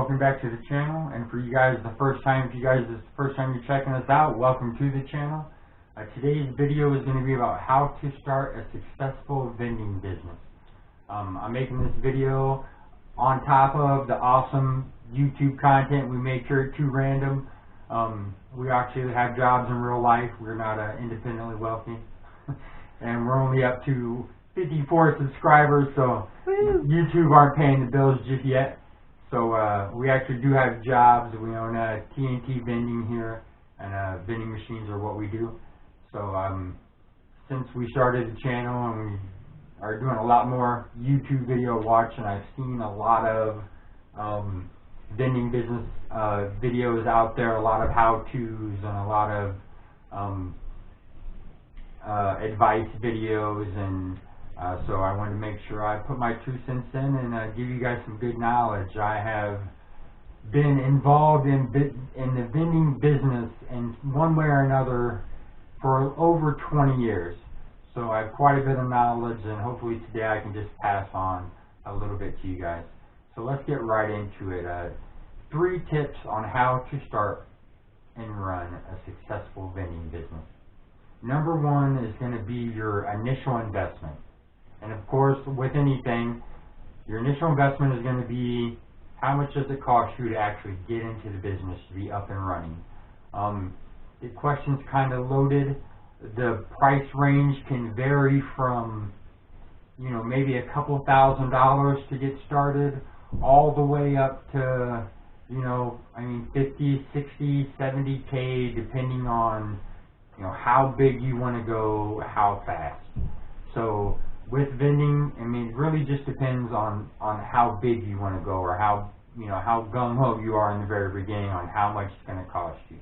welcome back to the channel. And for you guys, if this is the first time you're checking us out, welcome to the channel. Today's video is going to be about how to start a successful vending business. I'm making this video on top of the awesome YouTube content we make here at Too Random. We actually have jobs in real life. We're not independently wealthy. And we're only up to 54 subscribers, so Woo! YouTube aren't paying the bills just yet. So we actually do have jobs. We own TNT vending here, and vending machines are what we do. So since we started the channel, and we are doing a lot more YouTube video watching, I've seen a lot of vending business videos out there, a lot of how-tos, and a lot of advice videos, and so I wanted to make sure I put my 2 cents in and give you guys some good knowledge. I have been involved in the vending business in one way or another for over 20 years. So I have quite a bit of knowledge, and hopefully today I can just pass on a little bit to you guys. So let's get right into it. 3 tips on how to start and run a successful vending business. Number 1 is going to be your initial investment. And of course, with anything, your initial investment is going to be how much does it cost you to actually get into the business, to be up and running. The question's kind of loaded. The price range can vary from, maybe a couple $1,000s to get started, all the way up to, 50, 60, 70K, depending on, how big you want to go, how fast. So with vending, it really just depends on how big you want to go, or how gung-ho you are in the very beginning on how much it's going to cost you.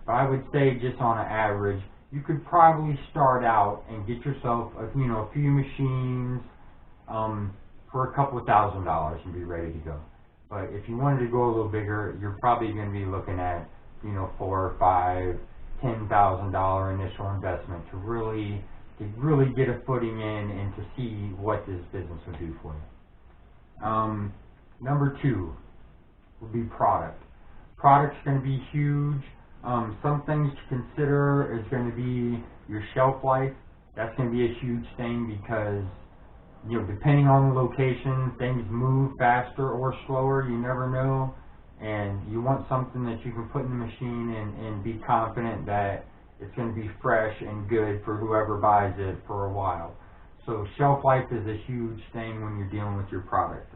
But I would say, just on an average, you could probably start out and get yourself a few machines for a couple $1,000s and be ready to go. But if you wanted to go a little bigger, you're probably going to be looking at $4,000, $5,000, $10,000 initial investment to really get a footing in and to see what this business will do for you. Number 2 would be product. Product's going to be huge. Some things to consider is going to be your shelf life. That's going to be a huge thing because, depending on the location, things move faster or slower. You never know. And you want something that you can put in the machine and be confident that it's going to be fresh and good for whoever buys it for a while. So shelf life is a huge thing when you're dealing with your product.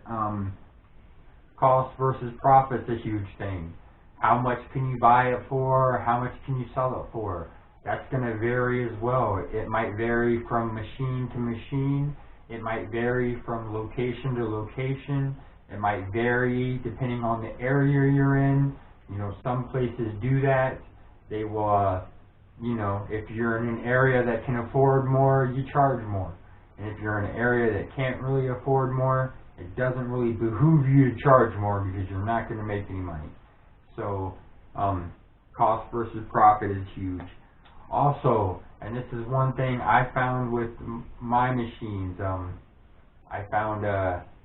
Cost versus profit's a huge thing. How much can you buy it for? How much can you sell it for? That's going to vary as well. It might vary from machine to machine. It might vary from location to location. It might vary depending on the area you're in. Some places do that. They will, if you're in an area that can afford more, you charge more. And if you're in an area that can't really afford more, it doesn't really behoove you to charge more because you're not going to make any money. So cost versus profit is huge. Also, and this is one thing I found with my machines, I found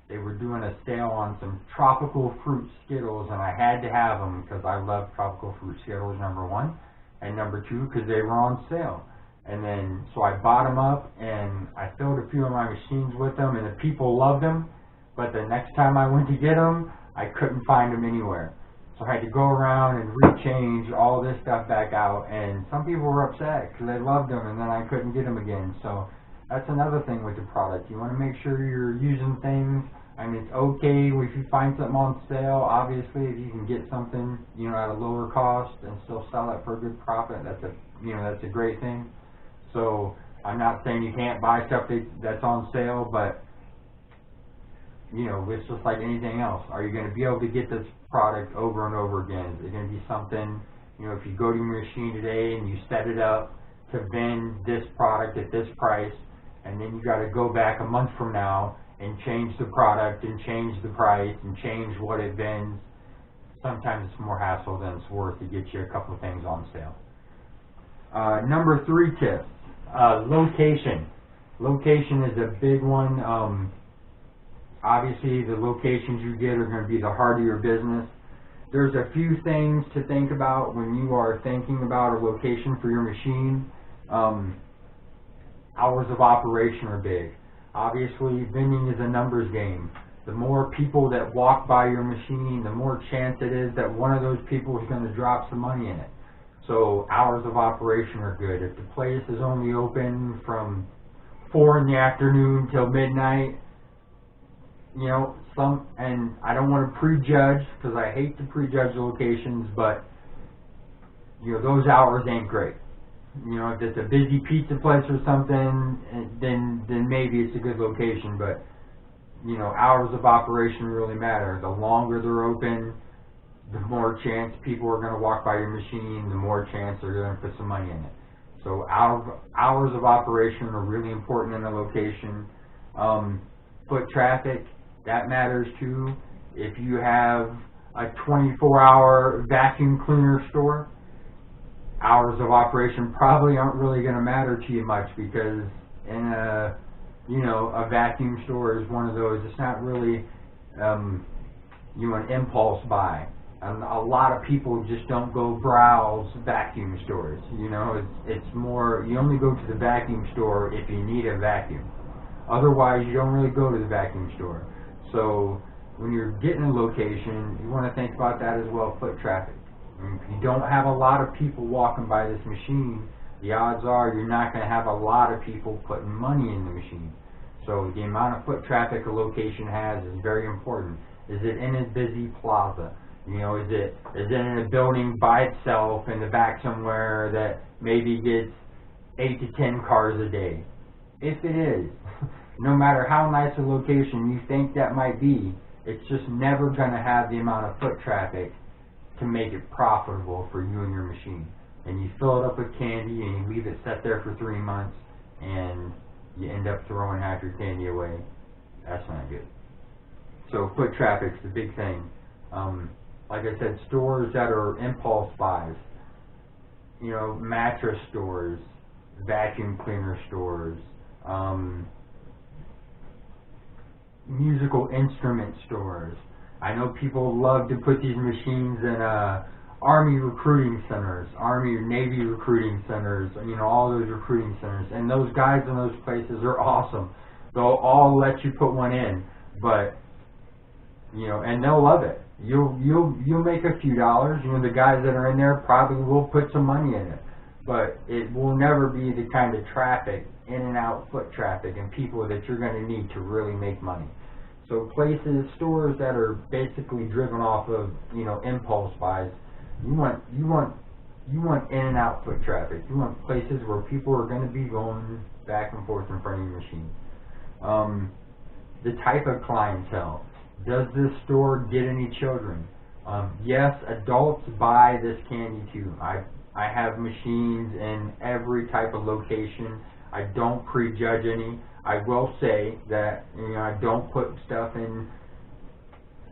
they were doing a sale on some tropical fruit Skittles, and I had to have them because I love tropical fruit Skittles, number 1, and number 2, because they were on sale. And then, so I bought them up, and I filled a few of my machines with them, and the people loved them, but the next time I went to get them, I couldn't find them anywhere. So I had to go around and rechange all this stuff back out, and some people were upset because they loved them, and then I couldn't get them again. So that's another thing with the product. You want to make sure you're using things. It's okay if you find something on sale. Obviously, if you can get something, at a lower cost and still sell it for a good profit, that's a great thing. So I'm not saying you can't buy stuff that's on sale, but it's just like anything else. Are you going to be able to get this product over and over again? Is it going to be something, if you go to your machine today and you set it up to vend this product at this price, and then you got to go back a month from now and change the product and change the price and change what it vends, sometimes it's more hassle than it's worth to get you a couple of things on sale. Number 3 tip, location. Location is a big one. Obviously, the locations you get are going to be the heart of your business. there's a few things to think about when you are thinking about a location for your machine. Hours of operation are big. Obviously, vending is a numbers game. The more people that walk by your machine, the more chance it is that one of those people is going to drop some money in it. So hours of operation are good. If the place is only open from 4 in the afternoon till midnight, you know, and I don't want to prejudge, because I hate to prejudge locations, but you know, those hours ain't great. You know, if it's a busy pizza place or something, then maybe it's a good location, but you know, hours of operation really matter. The longer they're open, the more chance people are going to walk by your machine, the more chance they're going to put some money in it. So hours of operation are really important in a location. Foot traffic, that matters too. If you have a 24-hour vacuum cleaner store, hours of operation probably aren't really going to matter to you much, because in a, you know, a vacuum store is one of those, it's not really you know, an impulse buy. And a lot of people just don't go browse vacuum stores. You know, it's more, you only go to the vacuum store if you need a vacuum. Otherwise, you don't really go to the vacuum store. So when you're getting a location, you want to think about that as well, foot traffic. I mean, if you don't have a lot of people walking by this machine, the odds are you're not going to have a lot of people putting money in the machine. So the amount of foot traffic a location has is very important. Is it in a busy plaza? You know, is it in a building by itself in the back somewhere that maybe gets 8 to 10 cars a day? If it is, no matter how nice a location you think that might be, it's just never going to have the amount of foot traffic to make it profitable for you and your machine. And you fill it up with candy and you leave it set there for 3 months and you end up throwing half your candy away. That's not good. So foot traffic's the big thing. Like I said, stores that are impulse buys, you know, mattress stores, vacuum cleaner stores, musical instrument stores. I know people love to put these machines in Army recruiting centers, Army or Navy recruiting centers, you know, all those recruiting centers. And those guys in those places are awesome. They'll all let you put one in, but, you know, and they'll love it. You'll make a few dollars. You know, the guys that are in there probably will put some money in it, but it will never be the kind of traffic, in and out foot traffic, and people that you're going to need to really make money. So places, stores that are basically driven off of, you know, impulse buys, you want in and out foot traffic. You want places where people are going to be going back and forth in front of your machine. The type of clientele. Does this store get any children? Yes, adults buy this candy too. I have machines in every type of location. I don't prejudge any. I will say that, you know, I don't put stuff in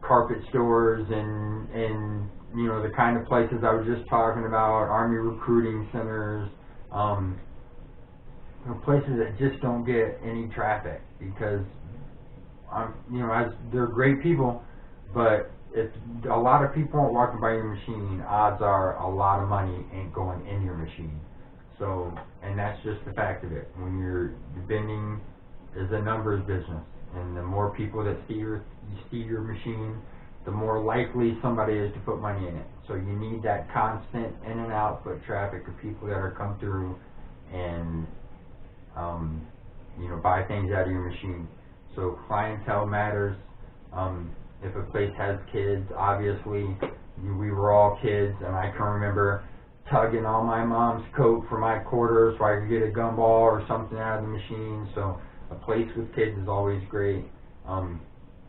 carpet stores and you know, the kind of places I was just talking about, Army recruiting centers, you know, places that just don't get any traffic, because you know, they're great people, but if a lot of people aren't walking by your machine, odds are a lot of money ain't going in your machine. So, and that's just the fact of it. When you're vending, is a numbers business, and the more people that see your machine, the more likely somebody is to put money in it. So you need that constant in and out foot traffic of people that are come through and you know, buy things out of your machine. So clientele matters. If a place has kids, obviously, we were all kids, and I can remember tugging on my mom's coat for my quarter so I could get a gumball or something out of the machine. So a place with kids is always great. You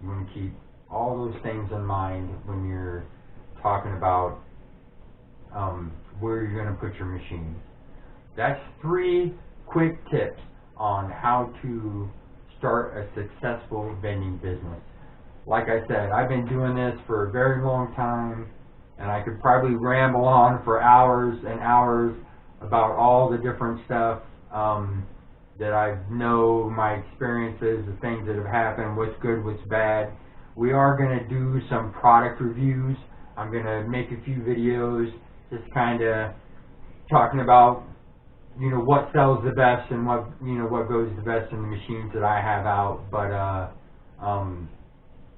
want to keep all those things in mind when you're talking about where you're going to put your machines. That's 3 quick tips on how to start a successful vending business. Like I said, I've been doing this for a very long time, and I could probably ramble on for hours and hours about all the different stuff that I know, my experiences, the things that have happened, what's good, what's bad. We are going to do some product reviews I'm going to make a few videos just kind of talking about, you know, what sells the best and what, you know, what goes the best in the machines that I have out. But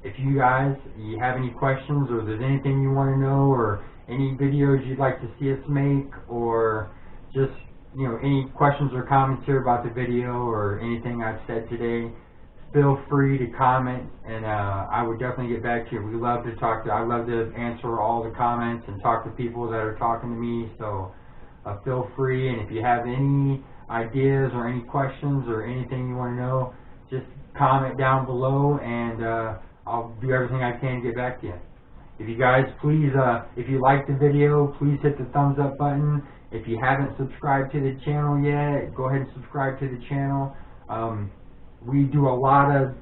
if you guys, you have any questions, or there's anything you want to know, or any videos you'd like to see us make, or just, you know, any questions or comments here about the video or anything I've said today, feel free to comment, and I would definitely get back to you. We love to talk to, I love to answer all the comments and talk to people that are talking to me, so feel free. And if you have any ideas or any questions or anything you want to know, just comment down below, and I'll do everything I can to get back to you. If you guys, please, if you like the video, please hit the thumbs up button. If you haven't subscribed to the channel yet, go ahead and subscribe to the channel. We do a lot of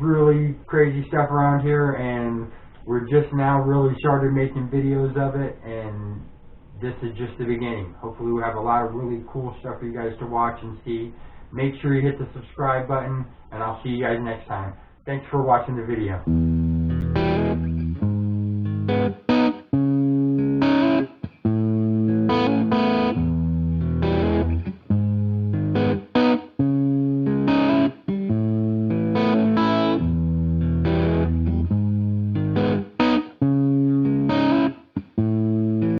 really crazy stuff around here, and we're just now really started making videos of it, and this is just the beginning. Hopefully we'll have a lot of really cool stuff for you guys to watch and see. Make sure you hit the subscribe button, and I'll see you guys next time. Thanks for watching the video.